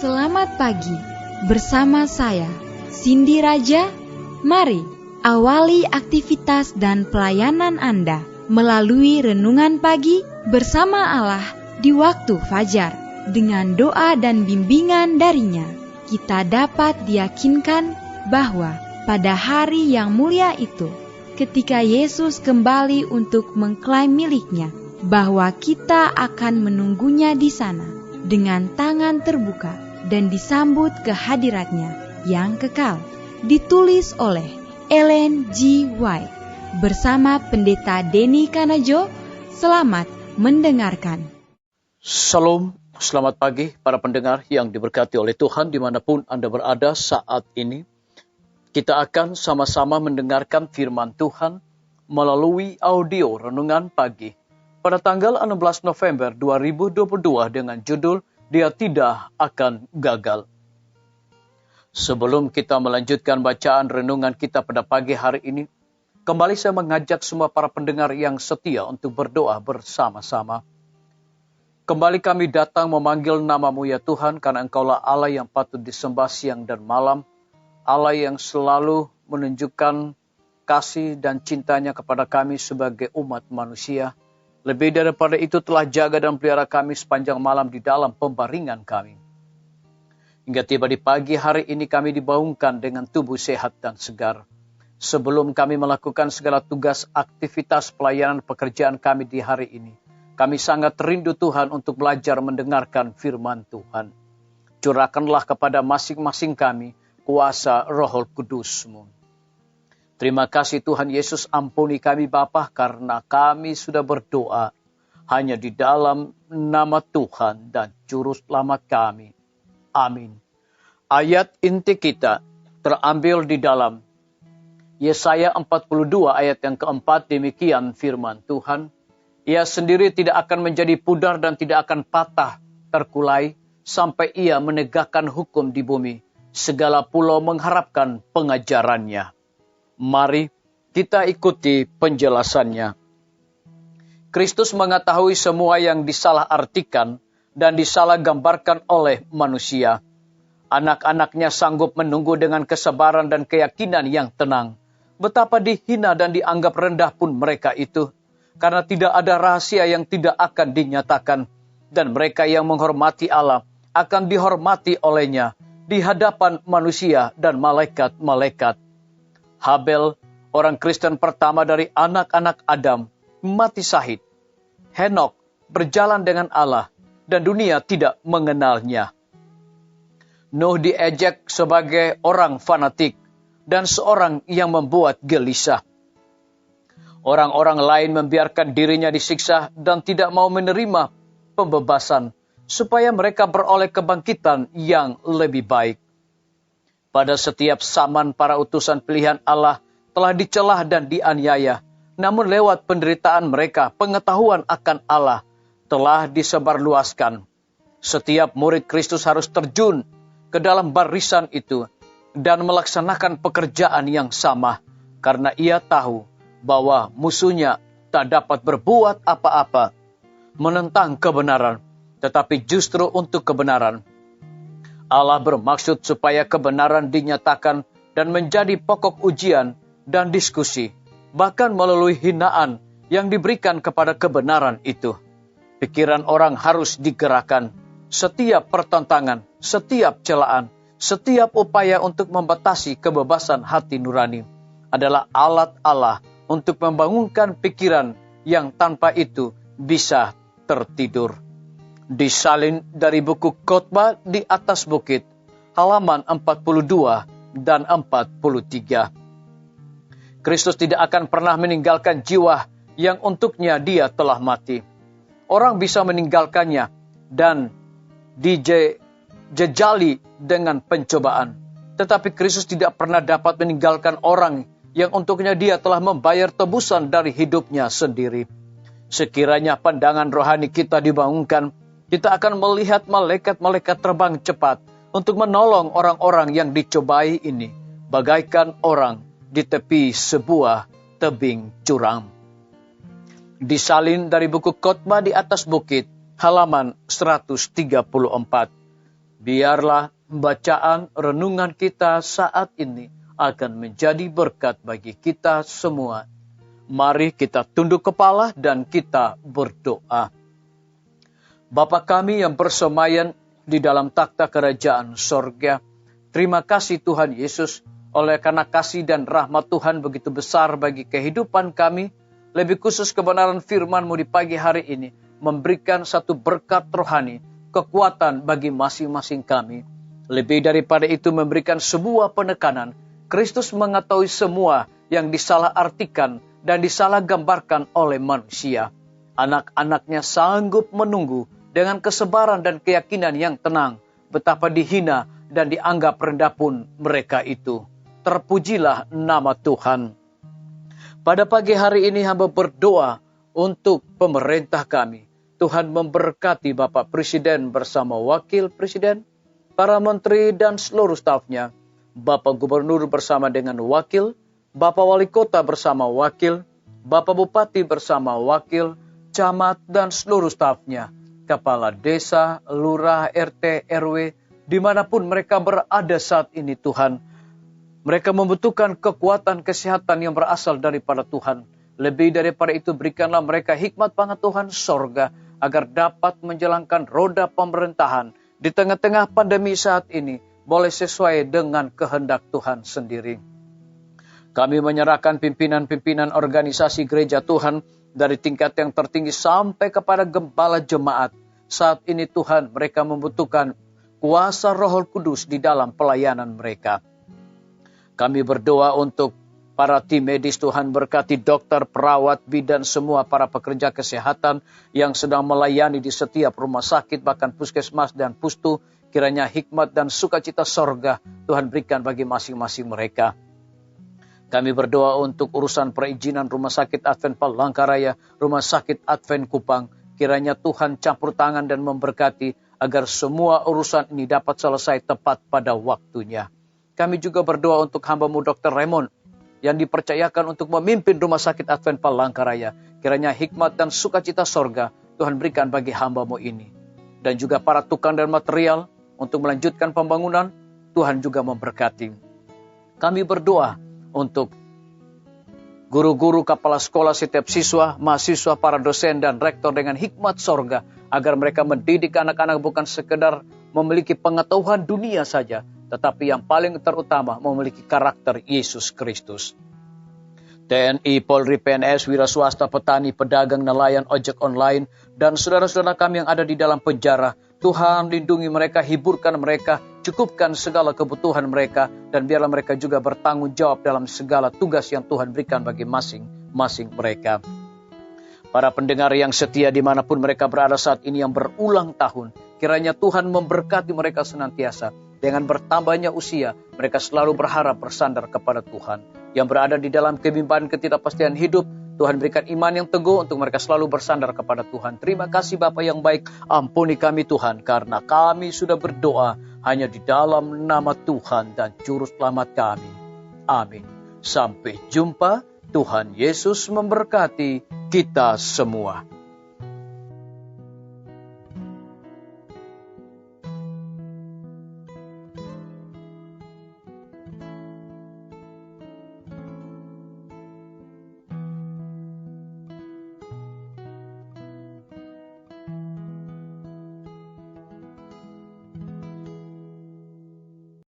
Selamat pagi, bersama saya, Cindy Raja. Mari awali aktivitas dan pelayanan Anda melalui renungan pagi bersama Allah di waktu fajar. Dengan doa dan bimbingan darinya, kita dapat diyakinkan bahwa pada hari yang mulia itu, ketika Yesus kembali untuk mengklaim miliknya, bahwa kita akan menunggunya di sana dengan tangan terbuka dan disambut ke hadiratnya yang kekal. Ditulis oleh Ellen G. White bersama Pendeta Denny Kanajo. Selamat mendengarkan. Salam, selamat pagi para pendengar yang diberkati oleh Tuhan dimanapun Anda berada saat ini. Kita akan sama-sama mendengarkan firman Tuhan melalui audio renungan pagi pada tanggal 16 November 2022 dengan judul Dia Tidak Akan Gagal. Sebelum kita melanjutkan bacaan renungan kita pada pagi hari ini, kembali saya mengajak semua para pendengar yang setia untuk berdoa bersama-sama. Kembali kami datang memanggil nama-Mu ya Tuhan, karena Engkaulah Allah yang patut disembah siang dan malam, Allah yang selalu menunjukkan kasih dan cintanya kepada kami sebagai umat manusia. Lebih daripada itu telah jaga dan pelihara kami sepanjang malam di dalam pembaringan kami. Hingga tiba di pagi hari ini kami dibangunkan dengan tubuh sehat dan segar. Sebelum kami melakukan segala tugas aktivitas pelayanan pekerjaan kami di hari ini, kami sangat rindu Tuhan untuk belajar mendengarkan firman Tuhan. Curahkanlah kepada masing-masing kami kuasa Roh Kudus-Mu. Terima kasih Tuhan Yesus, ampuni kami Bapa karena kami sudah berdoa hanya di dalam nama Tuhan dan Juru Selamat kami. Amin. Ayat inti kita terambil di dalam Yesaya 42 ayat yang keempat, demikian firman Tuhan. Ia sendiri tidak akan menjadi pudar dan tidak akan patah terkulai sampai ia menegakkan hukum di bumi. Segala pulau mengharapkan pengajarannya. Mari kita ikuti penjelasannya. Kristus mengetahui semua yang disalah-artikan dan disalah-gambarkan oleh manusia. Anak-anaknya sanggup menunggu dengan kesabaran dan keyakinan yang tenang. Betapa dihina dan dianggap rendah pun mereka itu, karena tidak ada rahasia yang tidak akan dinyatakan. Dan mereka yang menghormati Allah akan dihormati olehnya di hadapan manusia dan malaikat-malaikat. Habel, orang Kristen pertama dari anak-anak Adam, mati syahid. Henok berjalan dengan Allah dan dunia tidak mengenalnya. Nuh diejek sebagai orang fanatik dan seorang yang membuat gelisah. Orang-orang lain membiarkan dirinya disiksa dan tidak mau menerima pembebasan supaya mereka beroleh kebangkitan yang lebih baik. Pada setiap zaman para utusan pilihan Allah telah dicelah dan dianiaya. Namun lewat penderitaan mereka, pengetahuan akan Allah telah disebarluaskan. Setiap murid Kristus harus terjun ke dalam barisan itu dan melaksanakan pekerjaan yang sama. Karena ia tahu bahwa musuhnya tak dapat berbuat apa-apa menentang kebenaran, tetapi justru untuk kebenaran. Allah bermaksud supaya kebenaran dinyatakan dan menjadi pokok ujian dan diskusi, bahkan melalui hinaan yang diberikan kepada kebenaran itu. Pikiran orang harus digerakkan. Setiap pertentangan, setiap celaan, setiap upaya untuk membatasi kebebasan hati nurani adalah alat Allah untuk membangunkan pikiran yang tanpa itu bisa tertidur. Disalin dari buku Khotbah di atas bukit, halaman 42 dan 43. Kristus tidak akan pernah meninggalkan jiwa yang untuknya dia telah mati. Orang bisa meninggalkannya dan dijejali dengan pencobaan. Tetapi Kristus tidak pernah dapat meninggalkan orang yang untuknya dia telah membayar tebusan dari hidupnya sendiri. Sekiranya pandangan rohani kita dibangunkan, kita akan melihat malaikat-malaikat terbang cepat untuk menolong orang-orang yang dicobai ini, bagaikan orang di tepi sebuah tebing curam. Disalin dari buku Khotbah di atas bukit, halaman 134. Biarlah bacaan renungan kita saat ini akan menjadi berkat bagi kita semua. Mari kita tunduk kepala dan kita berdoa. Bapa kami yang bersemayam di dalam takhta kerajaan sorga, terima kasih Tuhan Yesus, oleh karena kasih dan rahmat Tuhan begitu besar bagi kehidupan kami, lebih khusus kebenaran firman-Mu di pagi hari ini, memberikan satu berkat rohani, kekuatan bagi masing-masing kami. Lebih daripada itu memberikan sebuah penekanan, Kristus mengetahui semua yang disalah-artikan dan disalah-gambarkan oleh manusia. Anak-anaknya sanggup menunggu dengan kesabaran dan keyakinan yang tenang, betapa dihina dan dianggap rendah pun mereka itu. Terpujilah nama Tuhan. Pada pagi hari ini hamba berdoa untuk pemerintah kami. Tuhan memberkati Bapak Presiden bersama Wakil Presiden, para menteri dan seluruh stafnya, Bapak Gubernur bersama dengan wakil, Bapak Wali Kota bersama wakil, Bapak Bupati bersama wakil, camat dan seluruh stafnya, kepala desa, lurah, RT, RW, dimanapun mereka berada saat ini Tuhan. Mereka membutuhkan kekuatan kesehatan yang berasal daripada Tuhan. Lebih daripada itu berikanlah mereka hikmat pengetahuan sorga agar dapat menjalankan roda pemerintahan di tengah-tengah pandemi saat ini boleh sesuai dengan kehendak Tuhan sendiri. Kami menyerahkan pimpinan-pimpinan organisasi gereja Tuhan dari tingkat yang tertinggi sampai kepada gembala jemaat. Saat ini Tuhan, mereka membutuhkan kuasa Roh Kudus di dalam pelayanan mereka. Kami berdoa untuk para tim medis, Tuhan berkati dokter, perawat, bidan, semua para pekerja kesehatan yang sedang melayani di setiap rumah sakit, bahkan puskesmas dan pustu. Kiranya hikmat dan sukacita sorga Tuhan berikan bagi masing-masing mereka. Kami berdoa untuk urusan perizinan Rumah Sakit Advent Palangkaraya, Rumah Sakit Advent Kupang. Kiranya Tuhan campur tangan dan memberkati agar semua urusan ini dapat selesai tepat pada waktunya. Kami juga berdoa untuk hamba-Mu Dr. Raymond yang dipercayakan untuk memimpin Rumah Sakit Advent Palangkaraya. Kiranya hikmat dan sukacita sorga Tuhan berikan bagi hamba-Mu ini. Dan juga para tukang dan material untuk melanjutkan pembangunan, Tuhan juga memberkati. Kami berdoa untuk guru-guru, kepala sekolah, setiap siswa, mahasiswa, para dosen dan rektor dengan hikmat sorga, agar mereka mendidik anak-anak bukan sekedar memiliki pengetahuan dunia saja, tetapi yang paling terutama memiliki karakter Yesus Kristus. TNI, Polri, PNS, wira swasta, petani, pedagang, nelayan, ojek online, dan saudara-saudara kami yang ada di dalam penjara, Tuhan lindungi mereka, hiburkan mereka, cukupkan segala kebutuhan mereka, dan biarlah mereka juga bertanggung jawab dalam segala tugas yang Tuhan berikan bagi masing-masing mereka. Para pendengar yang setia dimanapun mereka berada saat ini yang berulang tahun, kiranya Tuhan memberkati mereka senantiasa. Dengan bertambahnya usia, mereka selalu berharap bersandar kepada Tuhan. Yang berada di dalam kebimbangan ketidakpastian hidup, Tuhan berikan iman yang teguh untuk mereka selalu bersandar kepada Tuhan. Terima kasih Bapa yang baik, ampuni kami Tuhan, karena kami sudah berdoa hanya di dalam nama Tuhan dan Juru Selamat kami. Amin. Sampai jumpa, Tuhan Yesus memberkati kita semua.